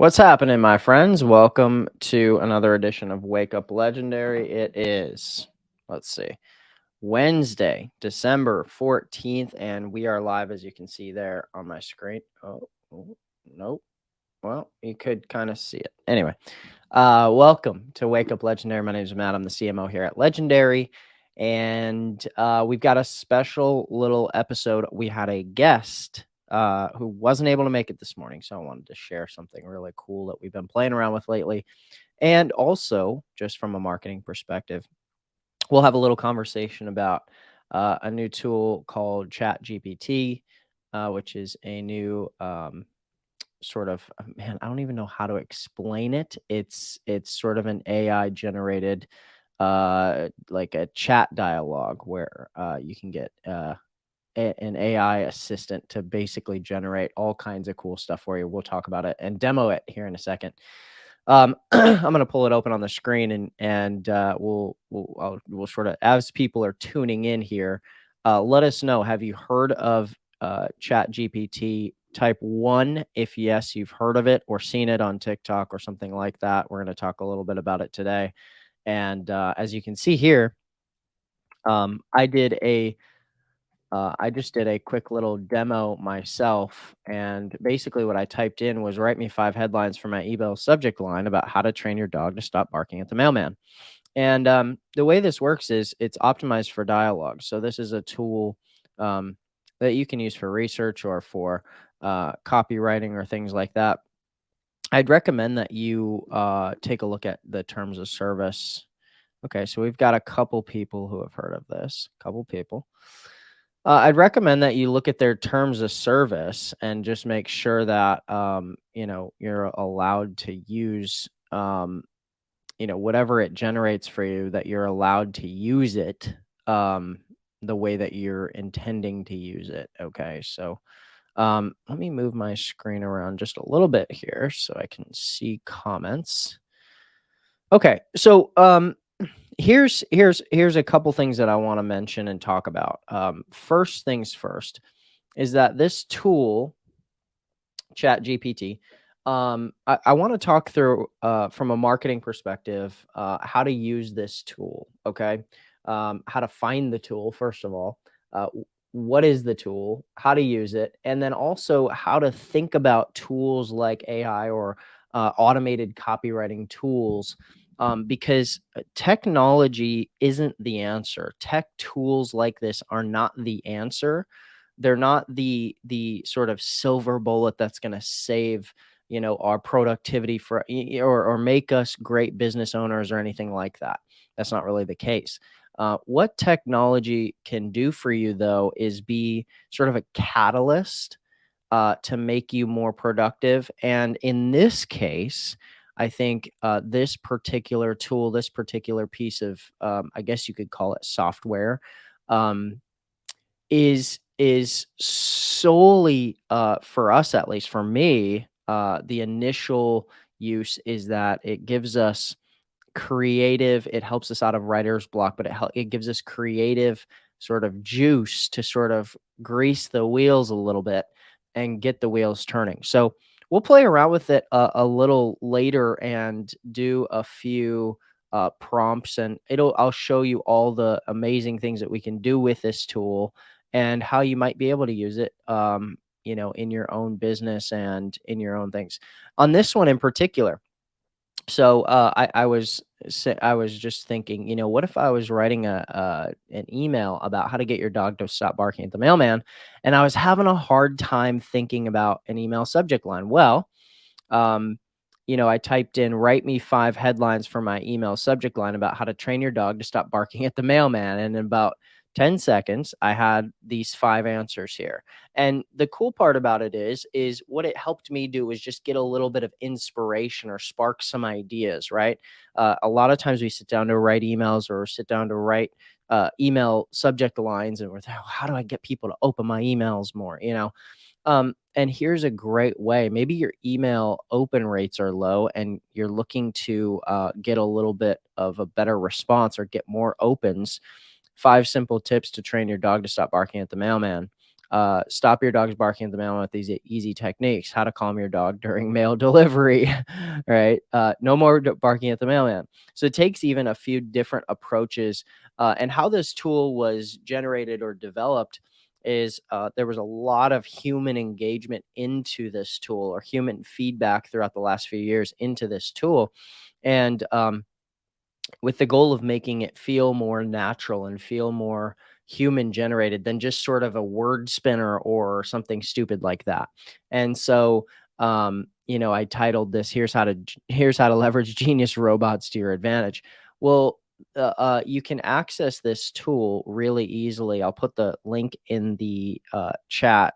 What's happening, my friends? Welcome to another edition of Wake Up Legendary. It is, let's see, Wednesday, December 14th, and we are live, as you can see there on my screen. Oh, nope. Well, you could kind of see it. Anyway, welcome to Wake Up Legendary. My name is Matt. I'm the CMO here at Legendary, and we've got a special little episode. We had a guest who wasn't able to make it this morning, so I wanted to share something really cool that we've been playing around with lately. And also, just from a marketing perspective, we'll have a little conversation about a new tool called ChatGPT, which is a new sort of man, I don't even know how to explain it. It's sort of an AI generated like a chat dialogue where you can get an AI assistant to basically generate all kinds of cool stuff for you. We'll talk about it and demo it here in a second. I'm going to pull it open on the screen and we'll sort of, as people are tuning in here, let us know. Have you heard of Chat GPT? Type 1 if yes, you've heard of it or seen it on TikTok or something like that. We're going to talk a little bit about it today. And as you can see here, I did I just did a quick little demo myself, and basically what I typed in was write me 5 headlines for my email subject line about how to train your dog to stop barking at the mailman. And the way this works is it's optimized for dialogue. So this is a tool that you can use for research or for copywriting or things like that. I'd recommend that you take a look at the terms of service. Okay, so we've got a couple people who have heard of this. Couple people. I'd recommend that you look at their terms of service and just make sure that you're allowed to use whatever it generates for you, that you're allowed to use it the way that you're intending to use it. Okay, so let me move my screen around just a little bit here so I can see comments. Okay, so here's a couple things that I want to mention and talk about. First things first is that this tool, ChatGPT, I want to talk through from a marketing perspective how to use this tool. Okay, how to find the tool first of all. What is the tool? How to use it, and then also how to think about tools like AI or automated copywriting tools because technology isn't the answer. Tech tools like this are not the answer. They're not the sort of silver bullet that's going to save our productivity for or make us great business owners or anything like that. That's not really the case. What technology can do for you though is be sort of a catalyst to make you more productive. And in this case, I think this particular tool, this particular piece of, I guess you could call it software, um, is solely for us, at least for me. The initial use is that it gives us creative. It helps us out of writer's block, but it gives us creative sort of juice to sort of grease the wheels a little bit and get the wheels turning. So we'll play around with it a little later and do a few prompts, and I'll show you all the amazing things that we can do with this tool and how you might be able to use it in your own business and in your own things. On this one in particular, so I was just thinking, what if I was writing an email about how to get your dog to stop barking at the mailman, and I was having a hard time thinking about an email subject line. Well, um, I typed in write me 5 headlines for my email subject line about how to train your dog to stop barking at the mailman. And in about 10 seconds, I had these 5 answers here. And the cool part about it is what it helped me do was just get a little bit of inspiration or spark some ideas, right? A lot of times we sit down to write emails or sit down to write email subject lines, and we're like, how do I get people to open my emails more? And here's a great way. Maybe your email open rates are low and you're looking to get a little bit of a better response or get more opens. 5 simple tips to train your dog to stop barking at the mailman. Stop your dog's barking at the mailman with these easy techniques. How to calm your dog during mail delivery, right? No more barking at the mailman. So it takes even a few different approaches. And how this tool was generated or developed is there was a lot of human engagement into this tool, or human feedback throughout the last few years into this tool. And with the goal of making it feel more natural and feel more human generated than just sort of a word spinner or something stupid like that. And so, I titled this, here's how to leverage genius robots to your advantage. Well, you can access this tool really easily. I'll put the link in the chat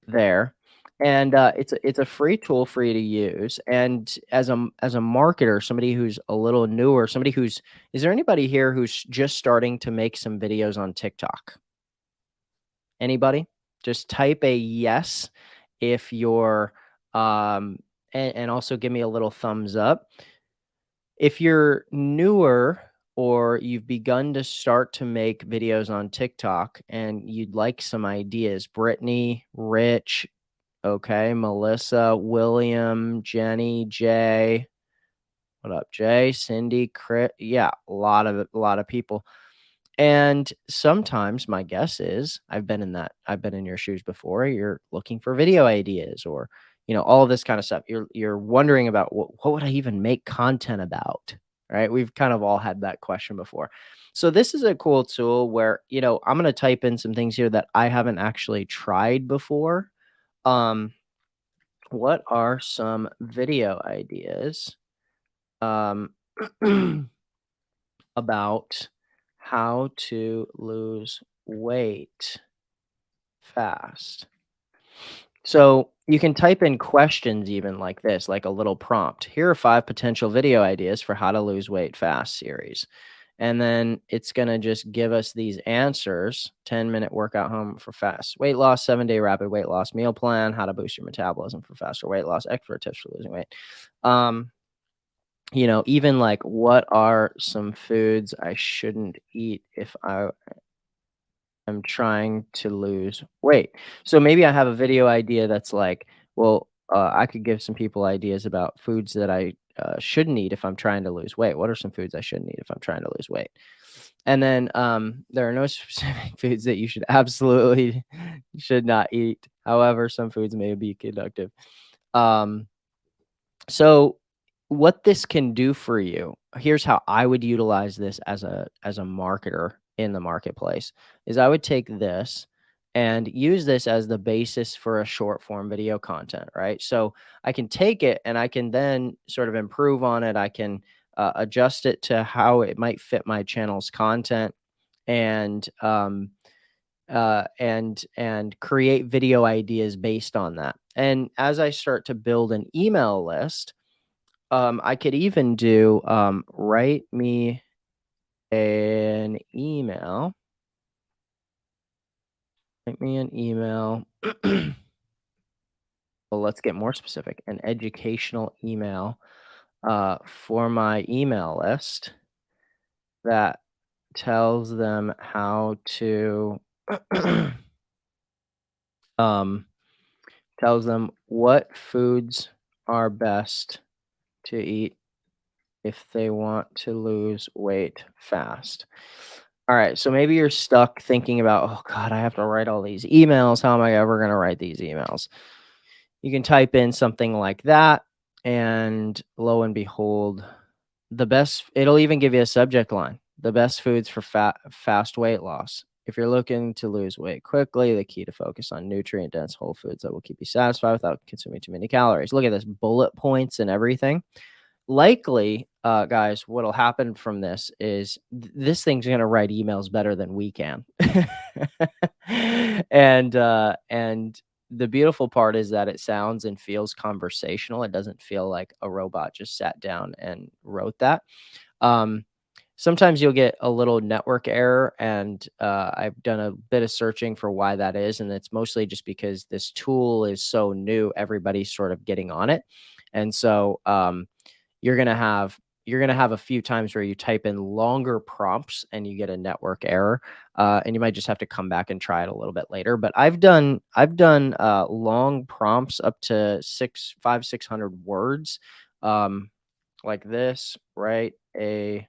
there. And it's a free tool for you to use. And as a marketer, somebody who's a little newer, somebody who's is there anybody here who's just starting to make some videos on TikTok? Anybody? Just type a yes if you're and also give me a little thumbs up. If you're newer or you've begun to start to make videos on TikTok and you'd like some ideas, Brittany, Rich, okay, Melissa, William, Jenny, Jay. What up, Jay? Cindy, Chris? Yeah, a lot of people. And sometimes my guess is I've been in your shoes before. You're looking for video ideas, or all of this kind of stuff. You're wondering about what would I even make content about? Right? We've kind of all had that question before. So this is a cool tool where, I'm going to type in some things here that I haven't actually tried before. What are some video ideas um, about how to lose weight fast? So you can type in questions even like this, like a little prompt. Here are 5 potential video ideas for how to lose weight fast series. And then it's going to just give us these answers. 10-minute workout home for fast weight loss, 7-day rapid weight loss meal plan, how to boost your metabolism for faster weight loss, expert tips for losing weight. Even like, what are some foods I shouldn't eat if I'm trying to lose weight? So maybe I have a video idea that's like, well, I could give some people ideas about foods that I shouldn't eat if I'm trying to lose weight. What are some foods I shouldn't eat if I'm trying to lose weight? And then there are no specific foods that you should absolutely should not eat. However, some foods may be conductive. Um, so what this can do for you, here's how I would utilize this as a marketer in the marketplace, is I would take this and use this as the basis for a short form video content, right? So I can take it and I can then sort of improve on it. I can adjust it to how it might fit my channel's content, and create video ideas based on that. And as I start to build an email list, I could even do, write me an email. Write me an email. Well, let's get more specific. An educational email for my email list that tells them how to um, tells them what foods are best to eat if they want to lose weight fast. All right, so maybe you're stuck thinking about, oh God, I have to write all these emails. How am I ever going to write these emails? You can type in something like that, and lo and behold, it'll even give you a subject line: the best foods for fast weight loss. If you're looking to lose weight quickly, the key to focus on nutrient dense whole foods that will keep you satisfied without consuming too many calories. Look at this, bullet points and everything. Likely, guys, what'll happen from this is this thing's gonna write emails better than we can. And the beautiful part is that it sounds and feels conversational. It doesn't feel like a robot just sat down and wrote that. Um, Sometimes you'll get a little network error, and I've done a bit of searching for why that is, and it's mostly just because this tool is so new, everybody's sort of getting on it. And so, you're gonna have you're gonna have a few times where you type in longer prompts and you get a network error, and you might just have to come back and try it a little bit later. But I've done long prompts up to 600 words, um, like this, right? A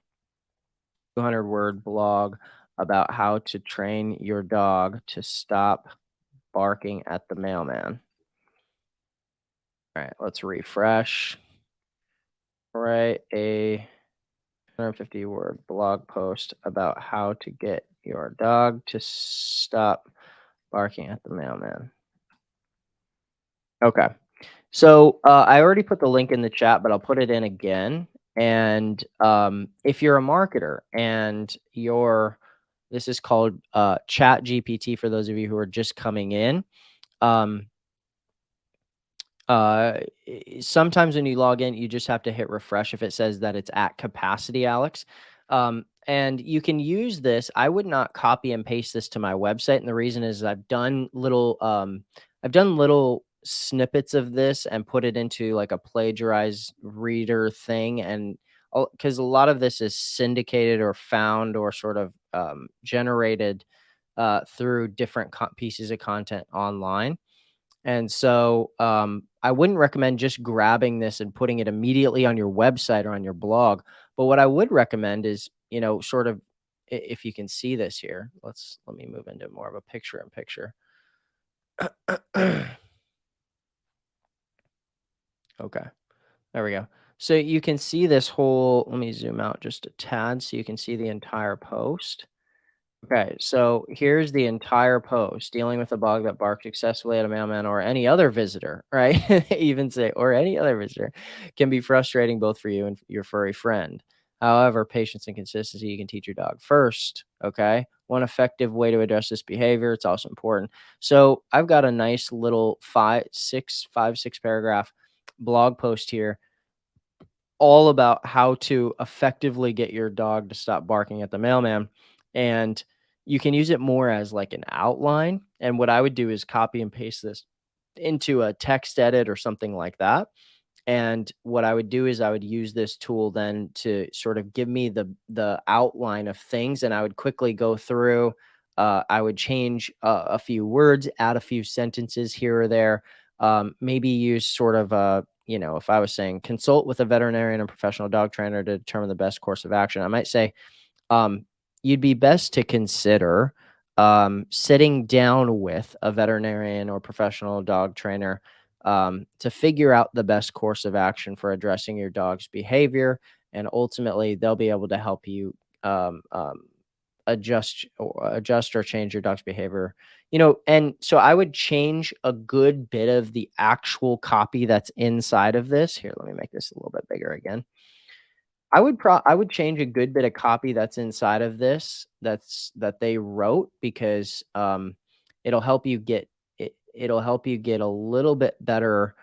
200-word blog about how to train your dog to stop barking at the mailman. All right, let's refresh. All right, a 150-word blog post about how to get your dog to stop barking at the mailman. Okay. So I already put the link in the chat, but I'll put it in again. And if you're a marketer and this is called Chat GPT for those of you who are just coming in. Um, Sometimes when you log in, you just have to hit refresh if it says that it's at capacity, Alex. And you can use this. I would not copy and paste this to my website, and the reason is I've done little snippets of this and put it into like a plagiarized reader thing, and because a lot of this is syndicated or found or sort of generated through different pieces of content online. And so, I wouldn't recommend just grabbing this and putting it immediately on your website or on your blog. But what I would recommend is, sort of, if you can see this here, let me move into more of a picture in picture. Okay, there we go. So you can see this whole, let me zoom out just a tad so you can see the entire post. Okay, so here's the entire post dealing with a dog that barked successfully at a mailman or any other visitor, right? Even say, or any other visitor can be frustrating both for you and your furry friend. However, patience and consistency you can teach your dog first. Okay, one effective way to address this behavior. It's also important. So I've got a nice little six paragraph blog post here all about how to effectively get your dog to stop barking at the mailman. And you can use it more as like an outline. And what I would do is copy and paste this into a text edit or something like that. And what I would do is I would use this tool then to sort of give me the outline of things, and I would quickly go through. I would change a few words, add a few sentences here or there. Maybe use sort of a, if I was saying consult with a veterinarian and professional dog trainer to determine the best course of action, I might say um, you'd be best to consider sitting down with a veterinarian or professional dog trainer to figure out the best course of action for addressing your dog's behavior. And ultimately, they'll be able to help you um, um, adjust or change your dog's behavior. And so I would change a good bit of the actual copy that's inside of this. Here, let me make this a little bit bigger again. I would change a good bit of copy that's inside of this that they wrote because it'll help you get it'll help you get a little bit better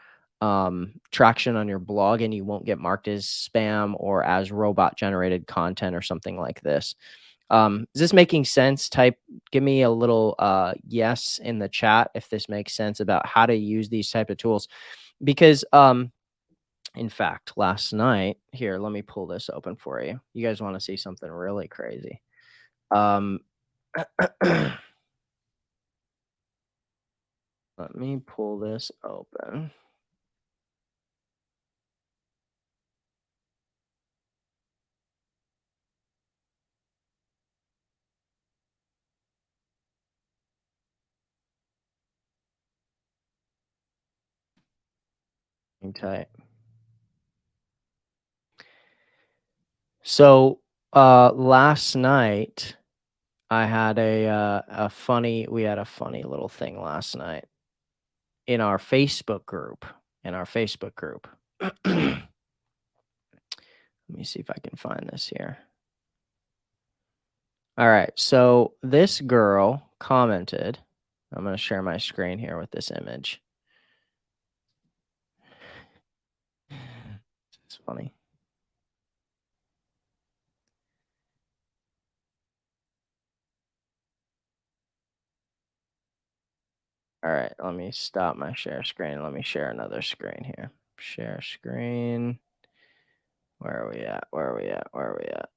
traction on your blog, and you won't get marked as spam or as robot generated content or something like this. Is this making sense? Give me a little yes in the chat if this makes sense about how to use these type of tools, because in fact, last night, here, let me pull this open for you. You guys want to see something really crazy? Um, let me pull this open. Hang tight. So, last night I had we had a funny little thing last night in our Facebook group. In our Facebook group. Let me see if I can find this here. All right. So this girl commented. I'm going to share my screen here with this image. It's funny. All right. Let me stop my share screen. Let me share another screen here. Share screen. Where are we at? Where are we at? Where are we at?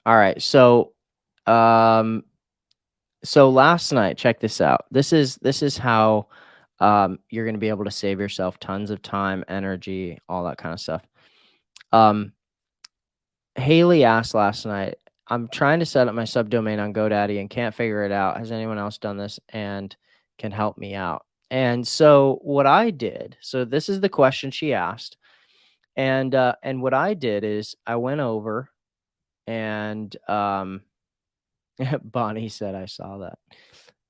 All right. Um, so last night, check this out. This is how you're going to be able to save yourself tons of time, energy, all that kind of stuff. Um, Haley asked last night, I'm trying to set up my subdomain on GoDaddy and can't figure it out. Has anyone else done this and can help me out? And so what I did, so this is the question she asked. And what I did is I went over and Bonnie said I saw that.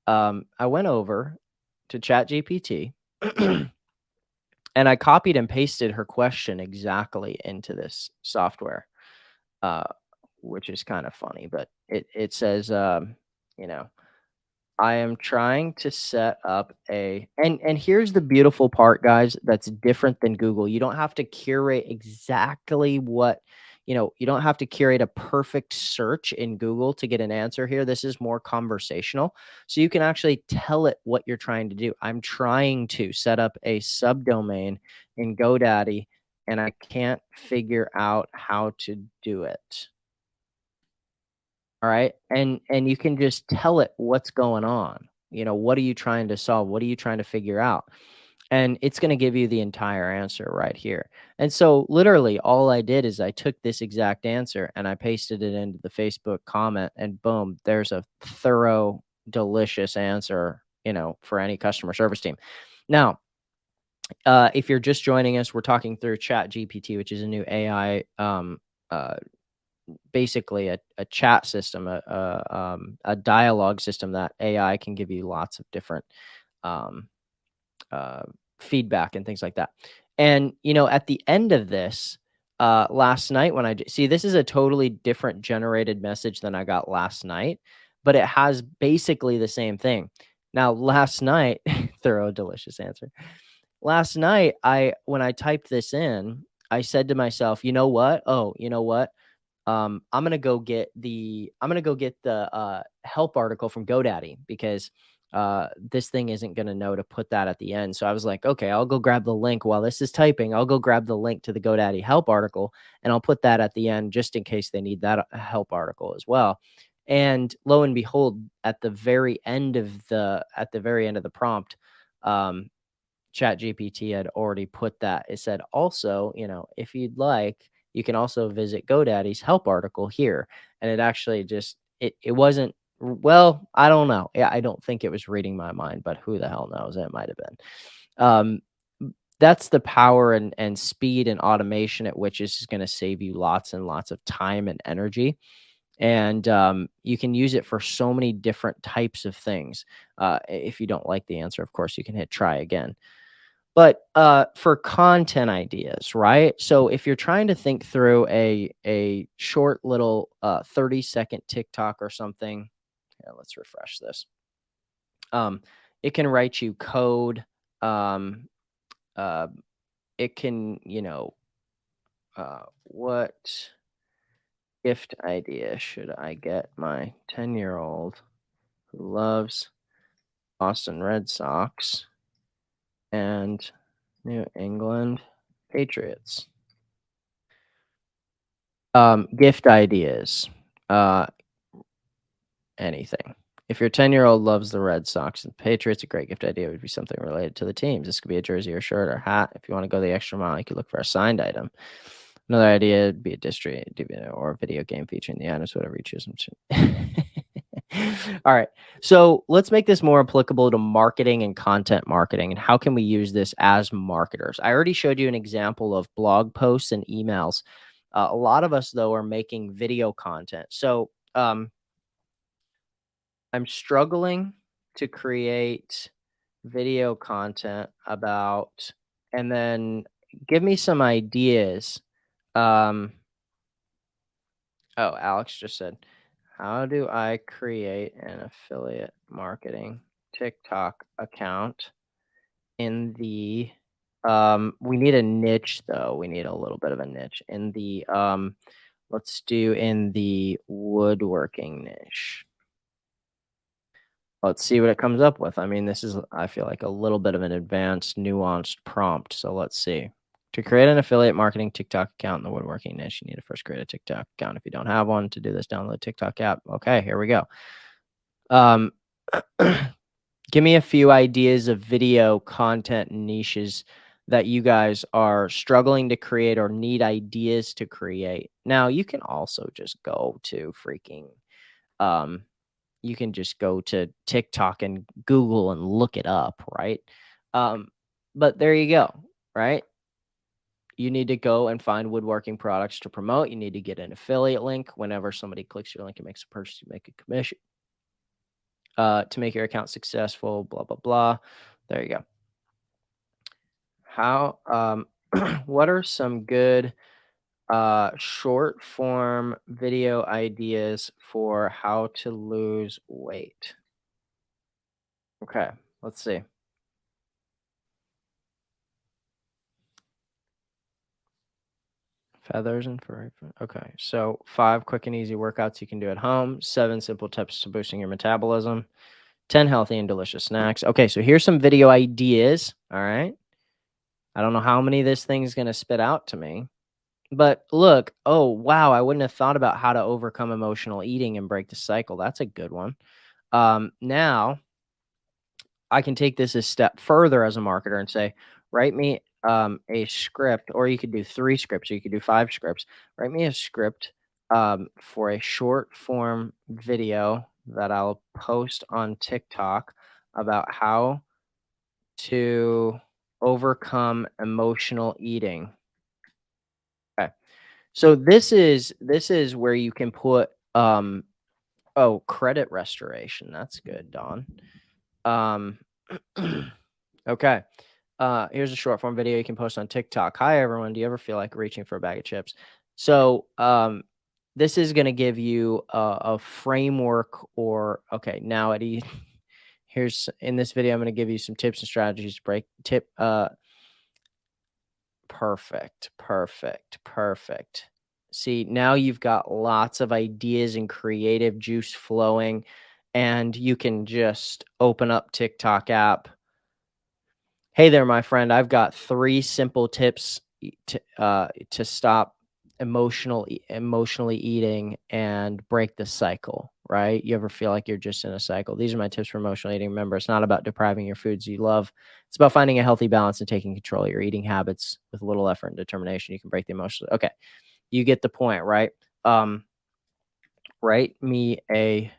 I went over to ChatGPT and I copied and pasted her question exactly into this software. Uh, which is kind of funny, but it says, you know, I am trying to set up a and here's the beautiful part, guys, that's different than Google. You don't have to curate exactly what, you don't have to curate a perfect search in Google to get an answer here. This is more conversational. So you can actually tell it what you're trying to do. I'm trying to set up a subdomain in GoDaddy and I can't figure out how to do it. All right. And you can just tell it what's going on. What are you trying to solve? What are you trying to figure out? And it's going to give you the entire answer right here. And so literally all I did is I took this exact answer and I pasted it into the Facebook comment and boom, there's a thorough, delicious answer, for any customer service team. Now, if you're just joining us, we're talking through Chat GPT, which is a new AI uh, basically a chat system, a dialogue system that AI can give you lots of different um, uh, feedback and things like that. And at the end of this, last night when see, this is a totally different generated message than I got last night, but it has basically the same thing. Now, last night, thorough, delicious answer. Last night, when I typed this in, I said to myself, you know what? Oh, you know what? I'm gonna go get the help article from GoDaddy because this thing isn't gonna know to put that at the end. So I was like, okay, I'll go grab the link while this is typing. I'll go grab the link to the GoDaddy help article and I'll put that at the end just in case they need that help article as well. And lo and behold, at the very end of the prompt, um, ChatGPT had already put that. It said, also, if you'd like, you can also visit GoDaddy's help article here. And it actually just, it wasn't, well, I don't know. Yeah, I don't think it was reading my mind, but who the hell knows? It might have been. Um, that's the power and speed and automation at which is going to save you lots and lots of time and energy. And you can use it for so many different types of things. If you don't like the answer, of course, you can hit try again. But, for content ideas, right? So if you're trying to think through a short little, 30-second TikTok or something, yeah, let's refresh this. It can write you code. Um, uh, it can, what gift idea should I get my 10-year-old who loves Boston Red Sox and New England Patriots? Gift ideas, uh, anything. If your 10-year-old loves the Red Sox and Patriots, a great gift idea would be something related to the teams. This could be a jersey or shirt or hat. If you want to go the extra mile, you could look for a signed item. Another idea would be a district or a video game featuring the items, whatever you choose. All right. So let's make this more applicable to marketing and content marketing. And how can we use this as marketers? I already showed you an example of blog posts and emails. A lot of us, though, are making video content. So I'm struggling to create video content about, and then give me some ideas. Um, oh, Alex just said, how do I create an affiliate marketing TikTok account in the, we need a niche though. We need a little bit of a niche in the, let's do in the woodworking niche. Let's see what it comes up with. I mean, this is, I feel like, a little bit of an advanced, nuanced prompt. So let's see. To create an affiliate marketing TikTok account in the woodworking niche, you need to first create a TikTok account. If you don't have one, to do this, download TikTok app. Okay, here we go. Um, give me a few ideas of video content niches that you guys are struggling to create or need ideas to create. Now, you can also just go to freaking um you can just go to TikTok and Google and look it up, right? Um, but there you go, right? You need to go and find woodworking products to promote. You need to get an affiliate link. Whenever somebody clicks your link and makes a purchase, you make a commission. To make your account successful, blah, blah, blah. There you go. How, what are some good short form video ideas for how to lose weight? Okay, let's see. Feathers and furry. Okay, so 5 quick and easy workouts you can do at home. 7 simple tips to boosting your metabolism. 10 healthy and delicious snacks. Okay, so here's some video ideas. All right. I don't know how many this thing's going to spit out to me. But look, oh, wow, I wouldn't have thought about how to overcome emotional eating and break the cycle. That's a good one. Now, I can take this a step further as a marketer and say, write me a script, or you could do 3 scripts, or you could do 5 scripts. Write me a script for a short form video that I'll post on TikTok about how to overcome emotional eating. Okay. So this is where you can put oh, credit restoration. That's good, Don. Okay. Here's a short form video you can post on TikTok. Hi everyone. Do you ever feel like reaching for a bag of chips? So this is going to give you a framework, or okay, now here's in this video I'm going to give you some tips and strategies to break perfect. See, now you've got lots of ideas and creative juice flowing, and you can just open up TikTok app. Hey there, my friend. I've got 3 simple tips to stop emotionally eating and break the cycle, right? You ever feel like you're just in a cycle? These are my tips for emotional eating. Remember, it's not about depriving your foods you love. It's about finding a healthy balance and taking control of your eating habits with little effort and determination. You can break the emotional. Okay, you get the point, right? Write me a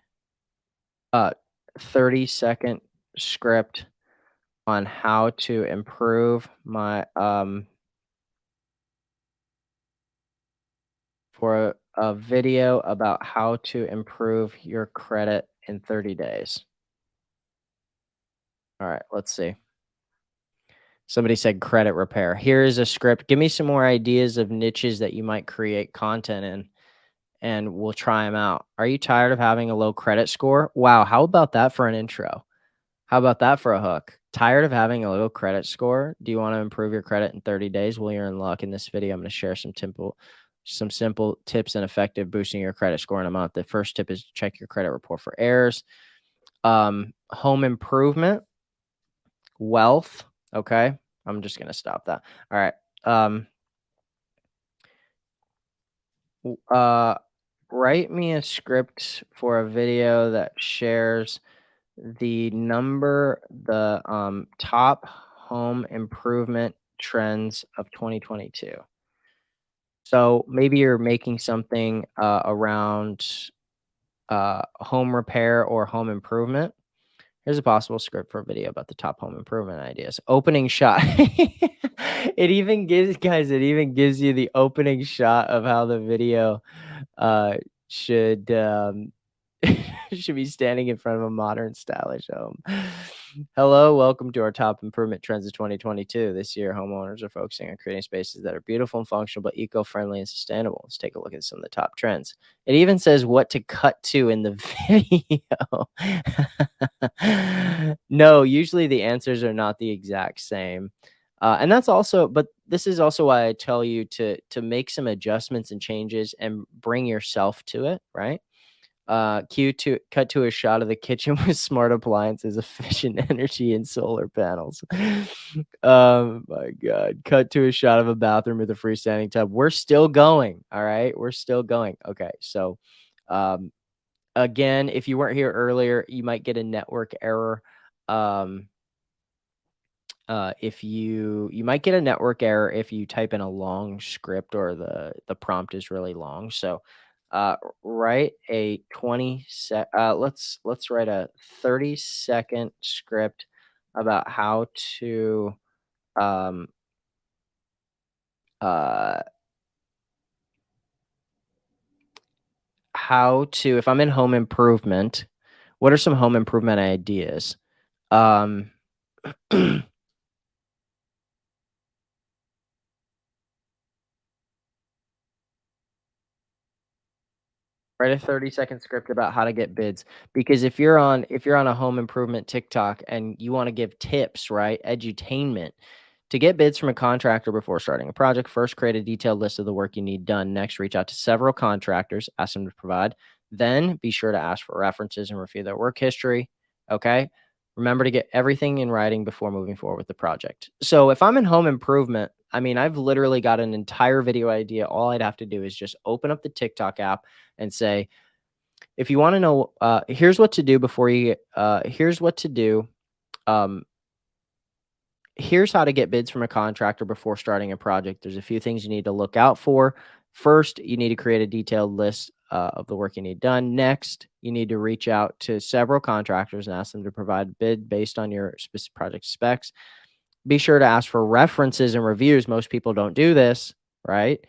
30-second script on how to improve my for a video about how to improve your credit in 30 days. All right, let's see. Somebody said credit repair. Here is a script. Give me some more ideas of niches that you might create content in, and we'll try them out. Are you tired of having a low credit score? Wow, how about that for an intro? How about that for a hook? Tired of having a low credit score? Do you want to improve your credit in 30 days? Well, you're in luck. In this video, I'm going to share some simple tips and effective boosting your credit score in a month. The first tip is check your credit report for errors. Home improvement, wealth. Okay. I'm just going to stop that. All right. Write me a script for a video that shares the top home improvement trends of 2022. So maybe you're making something around home repair or home improvement. Here's a possible script for a video about the top home improvement ideas. Opening shot. It even gives you the opening shot of how the video should should be standing in front of a modern stylish home. Hello, welcome to our top improvement trends of 2022. This year, homeowners are focusing on creating spaces that are beautiful and functional, but eco-friendly and sustainable. Let's take a look at some of the top trends. It even says what to cut to in the video. No, usually the answers are not the exact same. And that's also, but this is also why I tell you to make some adjustments and changes and bring yourself to it, right? Cue to cut to a shot of the kitchen with smart appliances, efficient energy, and solar panels. My God. Cut to a shot of a bathroom with a freestanding tub. We're still going. All right. We're still going. Okay. So, um, again, if you weren't here earlier, you might get a network error. Um, if you might get a network error if you type in a long script or the prompt is really long. So, write a let's write a 30-second script about um uh if I'm in home improvement, what are some home improvement ideas? Um Write a 30-second script about how to get bids, because if you're on a home improvement TikTok and you wanna give tips, right, edutainment, to get bids from a contractor before starting a project, first create a detailed list of the work you need done. Next, reach out to several contractors, ask them to provide. Then be sure to ask for references and review their work history, okay? Remember to get everything in writing before moving forward with the project. So if I'm in home improvement, I mean, I've literally got an entire video idea. All I'd have to do is just open up the TikTok app and say, if you want to know, here's what to do before you, here's what to do. Um, Here's how to get bids from a contractor before starting a project. There's a few things you need to look out for. First, you need to create a detailed list of the work you need done. Next, you need to reach out to several contractors and ask them to provide a bid based on your specific project specs. Be sure to ask for references and reviews. Most people don't do this, right?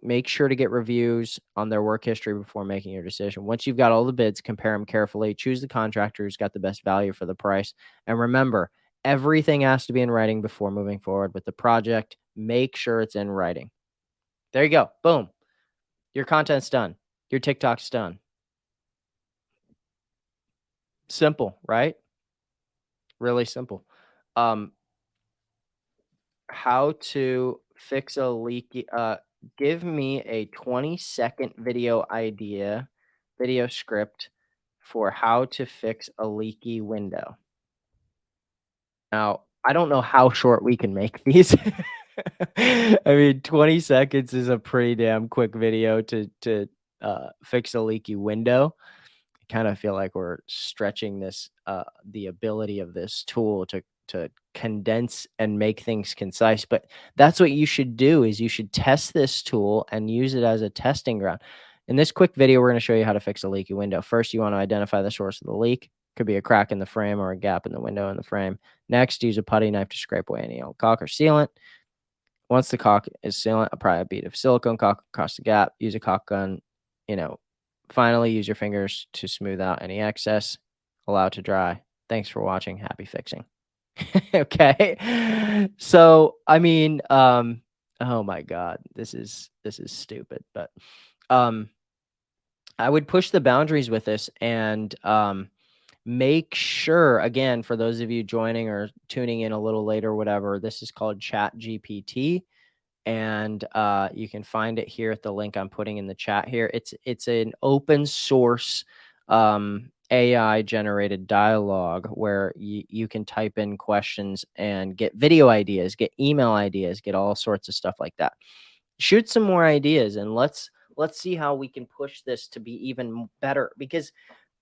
Make sure to get reviews on their work history before making your decision. Once you've got all the bids, compare them carefully. Choose the contractor who's got the best value for the price. And remember, everything has to be in writing before moving forward with the project. Make sure it's in writing. There you go. Boom. Your content's done. Your TikTok's done. Simple, right? Really simple. Um, how to fix a leaky give me a 20-second video script for how to fix a leaky window. Now, I don't know how short we can make these. I mean, 20 seconds is a pretty damn quick video to fix a leaky window. Kind of feel like we're stretching the ability of this tool to condense and make things concise, but that's what you should do is you should test this tool and use it as a testing ground. In this quick video, we're going to show you how to fix a leaky window. First, you want to identify the source of the leak. Could be a crack in the frame or a gap in the window in the frame. Next, use a putty knife to scrape away any old caulk or sealant. Once the caulk is sealant, apply a bead of silicone caulk across the gap. Use a caulk gun. You know, finally, use your fingers to smooth out any excess. Allow it to dry. Thanks for watching. Happy fixing. Okay. So, I mean, oh my God, this is stupid, but um, I would push the boundaries with this and make sure, again, for those of you joining or tuning in a little later, whatever, this is called Chat GPT, and you can find it here at the link I'm putting in the chat here. It's an open source AI generated dialogue where you can type in questions and get video ideas, get email ideas, get all sorts of stuff like that. Shoot some more ideas and let's see how we can push this to be even better, because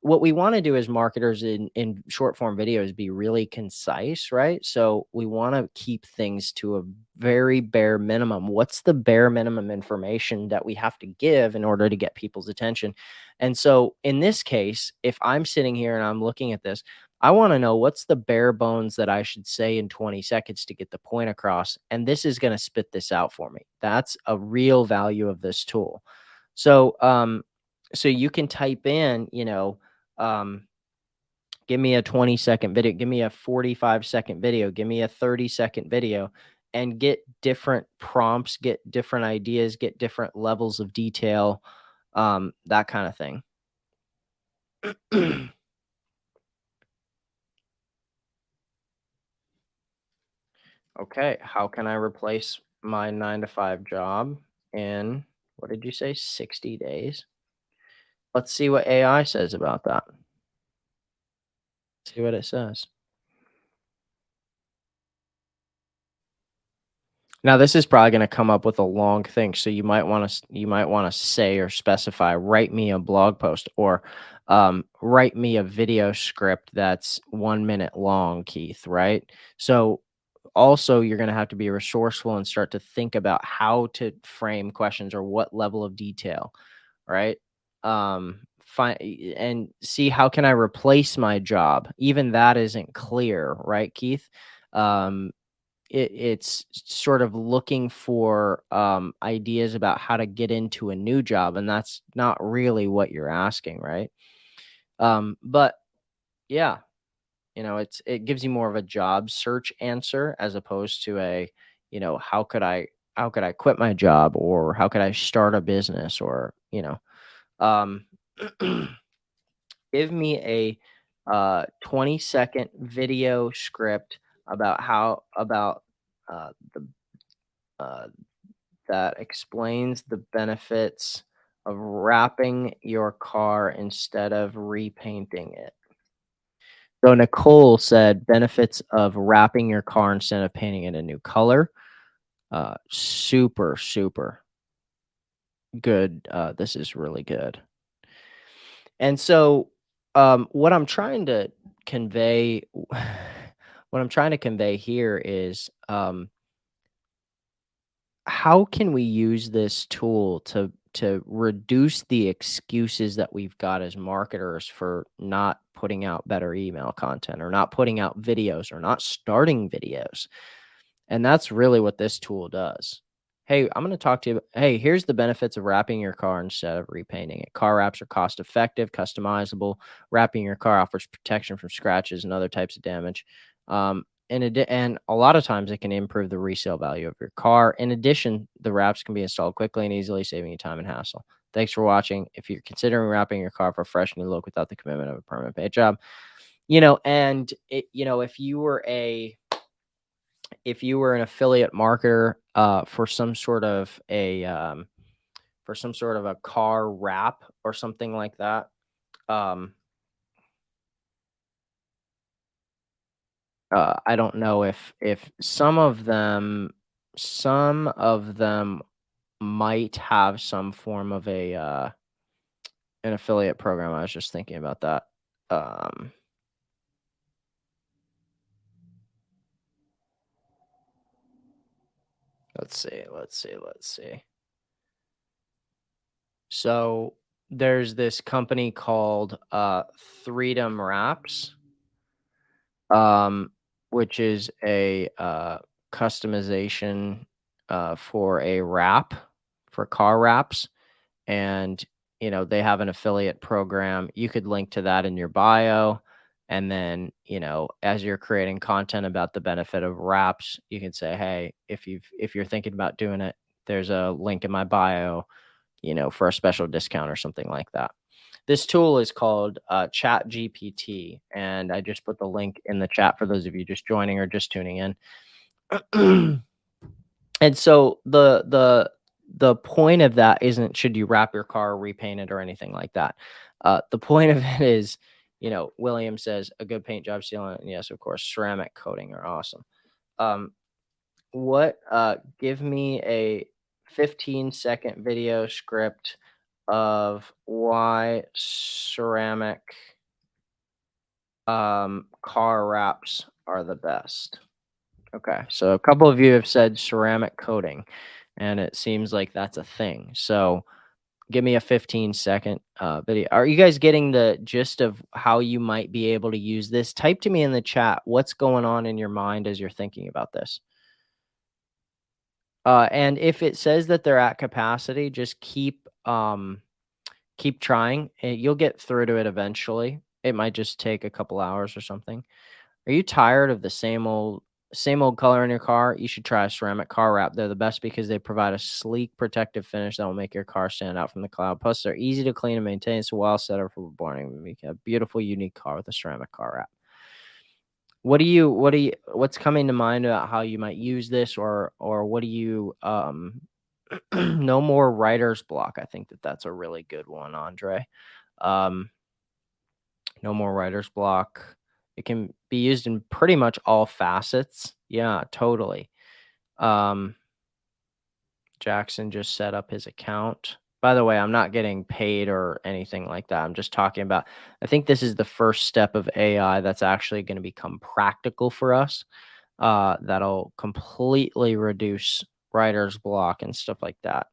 what we want to do as marketers in short form videos be really concise, right? So we want to keep things to a very bare minimum. What's the bare minimum information that we have to give in order to get people's attention? And so in this case, if I'm sitting here and I'm looking at this, I want to know what's the bare bones that I should say in 20 seconds to get the point across. And this is going to spit this out for me. That's a real value of this tool. So, so you can type in, um, give me a 20-second video, give me a 45-second video, give me a 30-second video, and get different prompts, get different ideas, get different levels of detail, that kind of thing. Okay, how can I replace my 9 to 5 job in, what did you say, 60 days? Let's see what AI says about that. See what it says. Now this is probably gonna come up with a long thing, so you might wanna say or specify, "Write me a blog post," or, "Write me a video script that's 1 minute long, Keith," right? So, also, you're gonna have to be resourceful and start to think about how to frame questions or what level of detail, right? And see how can I replace my job? Even that isn't clear, right, Keith? Um, it's sort of looking for ideas about how to get into a new job, and that's not really what you're asking, right? But yeah, it gives you more of a job search answer as opposed to a, how could I quit my job, or how could I start a business, or um give me a 20-second video script about how about the uh, that explains the benefits of wrapping your car instead of repainting it. So Nicole said benefits of wrapping your car instead of painting it a new color. Super, super good. This is really good. And so, what I'm trying to convey, what I'm trying to convey here is, how can we use this tool to reduce the excuses that we've got as marketers for not putting out better email content, or not putting out videos, or not starting videos? And that's really what this tool does. Hey, I'm going to talk to you. Hey, here's the benefits of wrapping your car instead of repainting it. Car wraps are cost effective, customizable. Wrapping your car offers protection from scratches and other types of damage. And a lot of times it can improve the resale value of your car. In addition, the wraps can be installed quickly and easily, saving you time and hassle. Thanks for watching. If you're considering wrapping your car for a fresh new look without the commitment of a permanent paint job, and if you were an affiliate marketer for some sort of a car wrap or something like that, um, I don't know if some of them might have some form of an affiliate program. I was just thinking about that. Um, let's see. So there's this company called Freedom Wraps, um, which is a customization for a wrap, for car wraps. And they have an affiliate program. You could link to that in your bio, and then as you're creating content about the benefit of wraps, you can say, hey, if you're thinking about doing it, there's a link in my bio, for a special discount or something like that. This tool is called ChatGPT, and I just put the link in the chat for those of you just joining or just tuning in. And so the point of that isn't should you wrap your car or repaint it or anything like that. The point of it is, William says a good paint job, sealant, and yes, of course, ceramic coating are awesome. Um, give me a 15-second video script of why ceramic car wraps are the best. Okay, so a couple of you have said ceramic coating, and it seems like that's a thing. So give me a 15-second video. Are you guys getting the gist of how you might be able to use this? Type to me in the chat what's going on in your mind as you're thinking about this. And if it says that they're at capacity, just keep trying. You'll get through to it eventually. It might just take a couple hours or something. Are you tired of the same old color in your car? You should try a ceramic car wrap. They're the best because they provide a sleek, protective finish that will make your car stand out from the crowd. Plus, they're easy to clean and maintain. It's a well setup for boring. Make a beautiful, unique car with a ceramic car wrap. What's coming to mind about how you might use this, or what do you no more writer's block? I think that's a really good one, Andre. No more writer's block. It can be used in pretty much all facets. Yeah, totally. Um, Jackson just set up his account. By the way, I'm not getting paid or anything like that. I'm just talking about, I think this is the first step of AI that's actually going to become practical for us. That'll completely reduce writer's block and stuff like that.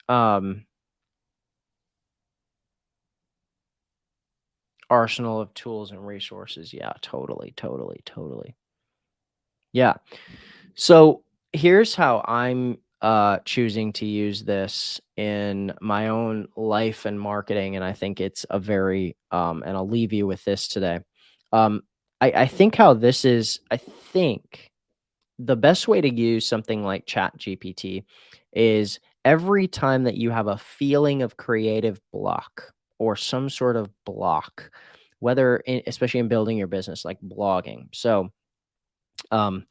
Um, Arsenal of tools and resources. Yeah, totally, totally, totally. Yeah. So here's how I'm choosing to use this in my own life and marketing, and I think it's a very and I'll leave you with this today. Um, I think how this is. I think the best way to use something like Chat GPT is every time that you have a feeling of creative block or some sort of block, whether especially in building your business, like blogging. So um,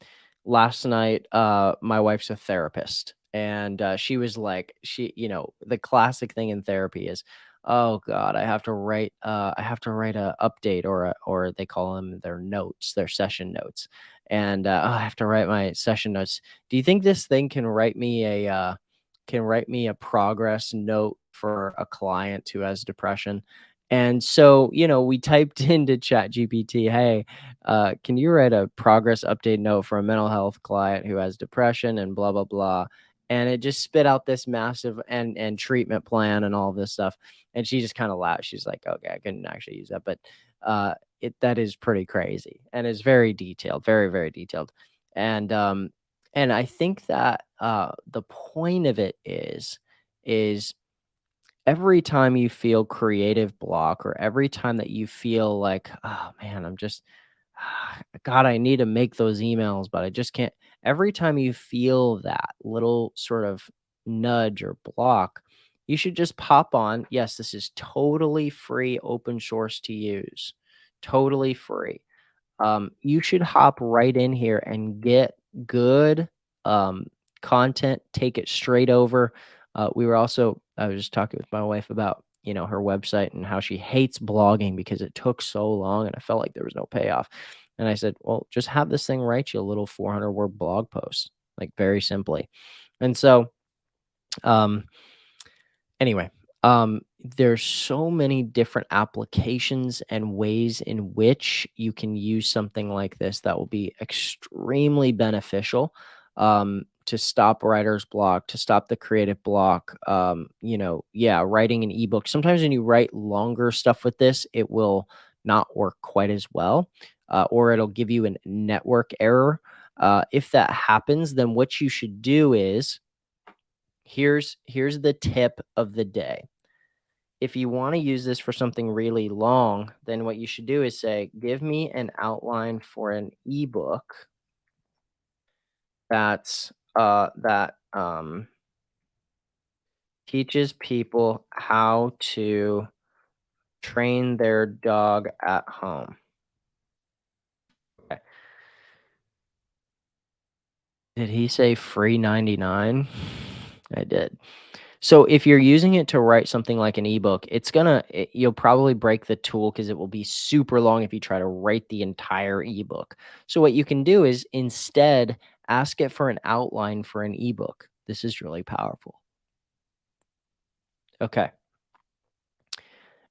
last night, my wife's a therapist, and she was like, the classic thing in therapy is, oh God, I have to write a update or they call them their notes, their session notes, and "Oh, I have to write my session notes. Do you think this thing can write me a progress note for a client who has depression?" And so, we typed into ChatGPT, "Hey, can you write a progress update note for a mental health client who has depression and blah blah blah?" And it just spit out this massive and treatment plan and all this stuff. And she just kind of laughed. She's like, "Okay, I couldn't actually use that, but it that is pretty crazy and it's very detailed, very very detailed." And and I think that the point of it is every time you feel creative block or every time that you feel like, oh man, I'm just, God, I need to make those emails, but I just can't. Every time you feel that little sort of nudge or block, you should just pop on. Yes, this is totally free, open source to use, totally free. You should hop right in here and get good um, content, take it straight over. I was just talking with my wife about, her website and how she hates blogging because it took so long and I felt like there was no payoff. And I said, well, just have this thing write you a little 400-word blog post, like very simply. And so, um, anyway, there's so many different applications and ways in which you can use something like this that will be extremely beneficial to stop writer's block, to stop the creative block. Yeah, writing an ebook. Sometimes when you write longer stuff with this, it will not work quite as well, or it'll give you a network error. If that happens, then what you should do is here's the tip of the day. If you want to use this for something really long, then what you should do is say, give me an outline for an ebook that teaches people how to train their dog at home. Okay. Did he say free 99? I did. So if you're using it to write something like an ebook, you'll probably break the tool because it will be super long if you try to write the entire ebook. So what you can do is instead ask it for an outline for an ebook. This is really powerful. Okay.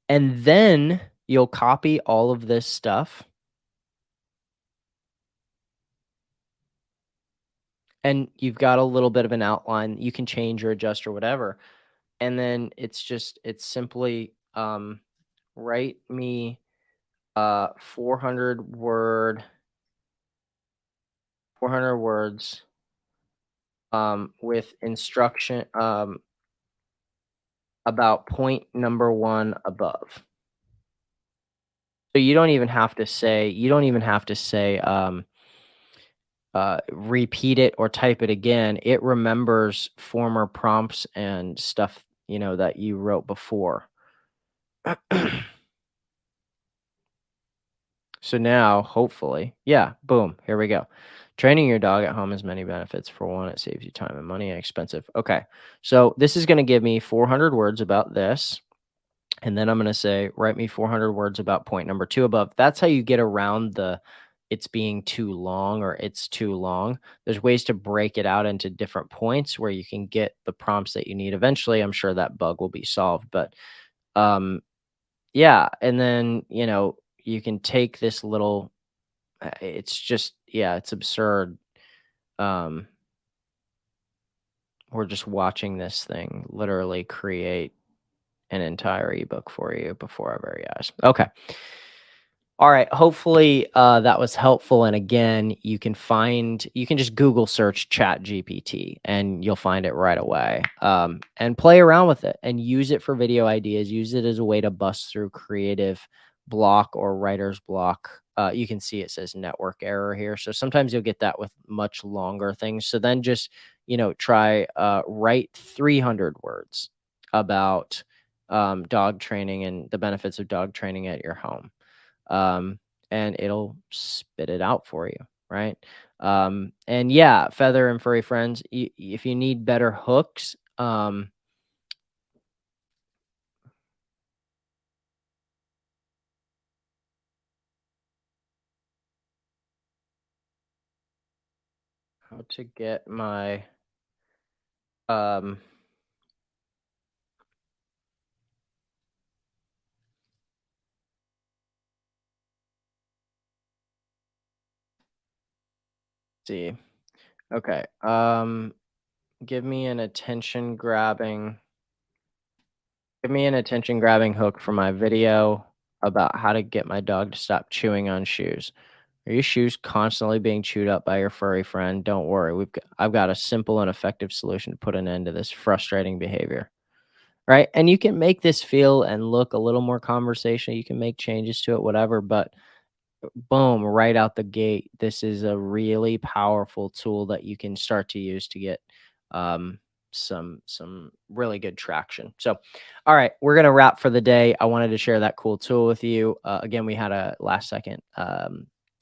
And then you'll copy all of this stuff and you've got a little bit of an outline. You can change or adjust or whatever. And then it's simply write me 400 words with instruction about point number one above. So you don't even have to say repeat it or type it again. It remembers former prompts and stuff, that you wrote before. So now, hopefully, yeah, boom, here we go. Training your dog at home has many benefits. For one, it saves you time and money and expensive. Okay, so this is going to give me 400 words about this. And then I'm going to say, write me 400 words about point number 2 above. That's how you get around the it's being too long or it's too long. There's ways to break it out into different points where you can get the prompts that you need. Eventually, I'm sure that bug will be solved, but um yeah, and then, you can take this little it's just yeah, it's absurd. Um we're just watching this thing literally create an entire ebook for you before our very eyes. Okay. All right. Hopefully that was helpful. And again, you can just Google search Chat GPT and you'll find it right away. And play around with it and use it for video ideas. Use it as a way to bust through creative block or writer's block. You can see it says network error here. So sometimes you'll get that with much longer things. So then just, try write 300 words about dog training and the benefits of dog training at your home, and it'll spit it out for you, right? And yeah, feather and furry friends, if you need better hooks, how to get my um see. Okay. Give me an attention grabbing give me an attention grabbing hook for my video about how to get my dog to stop chewing on shoes. Are your shoes constantly being chewed up by your furry friend? Don't worry. I've got a simple and effective solution to put an end to this frustrating behavior. Right? And you can make this feel and look a little more conversational. You can make changes to it, whatever, but boom, right out the gate, this is a really powerful tool that you can start to use to get um, some really good traction. So, all right, we're gonna wrap for the day. I wanted to share that cool tool with you. Again, we had a last second.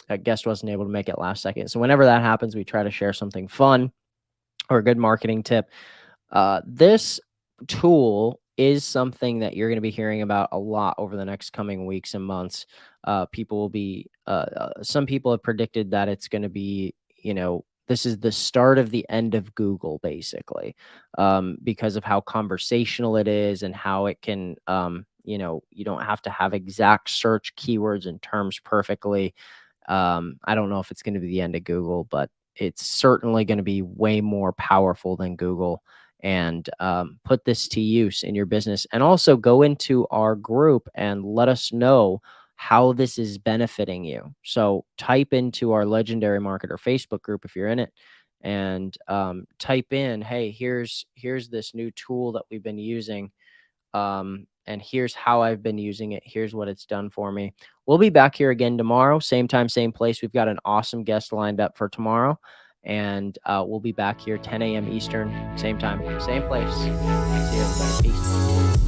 A guest wasn't able to make it last second. So whenever that happens, we try to share something fun or a good marketing tip. This tool is something that you're going to be hearing about a lot over the next coming weeks and months. Some people have predicted that it's going to be, this is the start of the end of Google, basically, because of how conversational it is and how it can, you don't have to have exact search keywords and terms perfectly. I don't know if it's going to be the end of Google, but it's certainly going to be way more powerful than Google. And put this to use in your business. And also go into our group and let us know how this is benefiting you. So type into our Legendary Marketer Facebook group if you're in it, and type in, "Hey, here's this new tool that we've been using." And here's how I've been using it. Here's what it's done for me. We'll be back here again tomorrow, same time, same place. We've got an awesome guest lined up for tomorrow. And we'll be back here 10 a.m. Eastern, same time, same place. See you, everybody. Peace.